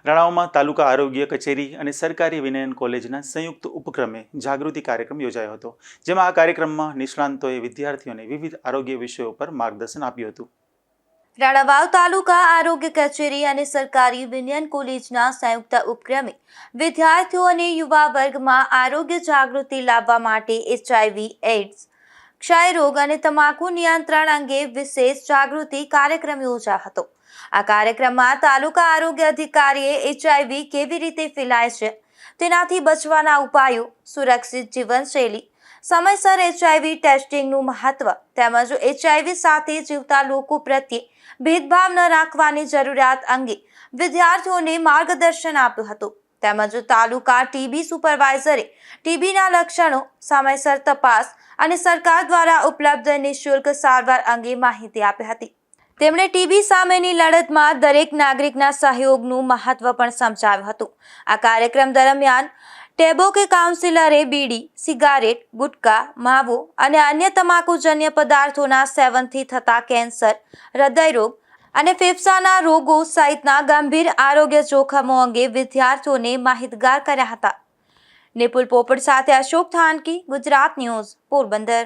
રાણાઓમાં તાલુકા આરોગ્ય કચેરી અને સરકારી વિનયન કોલેજના સંયુક્ત ઉપક્રમે જાગૃતિ કાર્યક્રમ યોજાયો હતો, જેમાં આ કાર્યક્રમમાં નિષ્ણાંતોએ વિદ્યાર્થીઓને વિવિધ આરોગ્ય વિષયો પર માર્ગદર્શન આપ્યું હતું. રાણાવાવ તાલુકા આરોગ્ય કચેરી અને સરકારી વિનયન કોલેજના સંયુક્ત ઉપક્રમે વિદ્યાર્થીઓ અને યુવા વર્ગમાં આરોગ્ય જાગૃતિ લાવવા માટે HIV, એઇડ્સ, ક્ષયરોગ અને તમાકુ નિયંત્રણ અંગે વિશેષ જાગૃતિ કાર્યક્રમ યોજાયો હતો. આ કાર્યક્રમમાં તાલુકા આરોગ્ય અધિકારીએ HIV કેવી રીતે ફેલાય છે તેનાથી બચવાના ઉપાયો, સુરક્ષિત જીવનશૈલી, સમયસર HIV ટેસ્ટિંગનું મહત્વ તેમજ HIV સાથે જીવતા લોકો પ્રત્યે ભેદભાવ ન રાખવાની જરૂરિયાત અંગે વિદ્યાર્થીઓને માર્ગદર્શન આપ્યું હતું. તેમજ તાલુકા TB સુપરવાઇઝરે TBના લક્ષણો, સમયસર તપાસ અને સરકાર દ્વારા ઉપલબ્ધ નિઃશુલ્ક સારવાર અંગે માહિતી આપી હતી. તેમણે TB સામેની લડતમાં દરેક નાગરિકના સહયોગનું મહત્વ પણ સમજાવ્યું હતું. આ કાર્યક્રમ દરમિયાન ટેબોકે કાઉન્સિલરે બીડી, સિગારેટ, ગુટકા, માવો અને અન્ય તમાકુજન્ય પદાર્થોના સેવનથી થતા કેન્સર, હૃદયરોગ અને ફેફસાના રોગો સહિતના ગંભીર આરોગ્ય જોખમો અંગે વિદ્યાર્થીઓને માહિતગાર કર્યા હતા. નિપુલ પોપટ સાથે અશોક થાનકી, ગુજરાત ન્યૂઝ, પોરબંદર.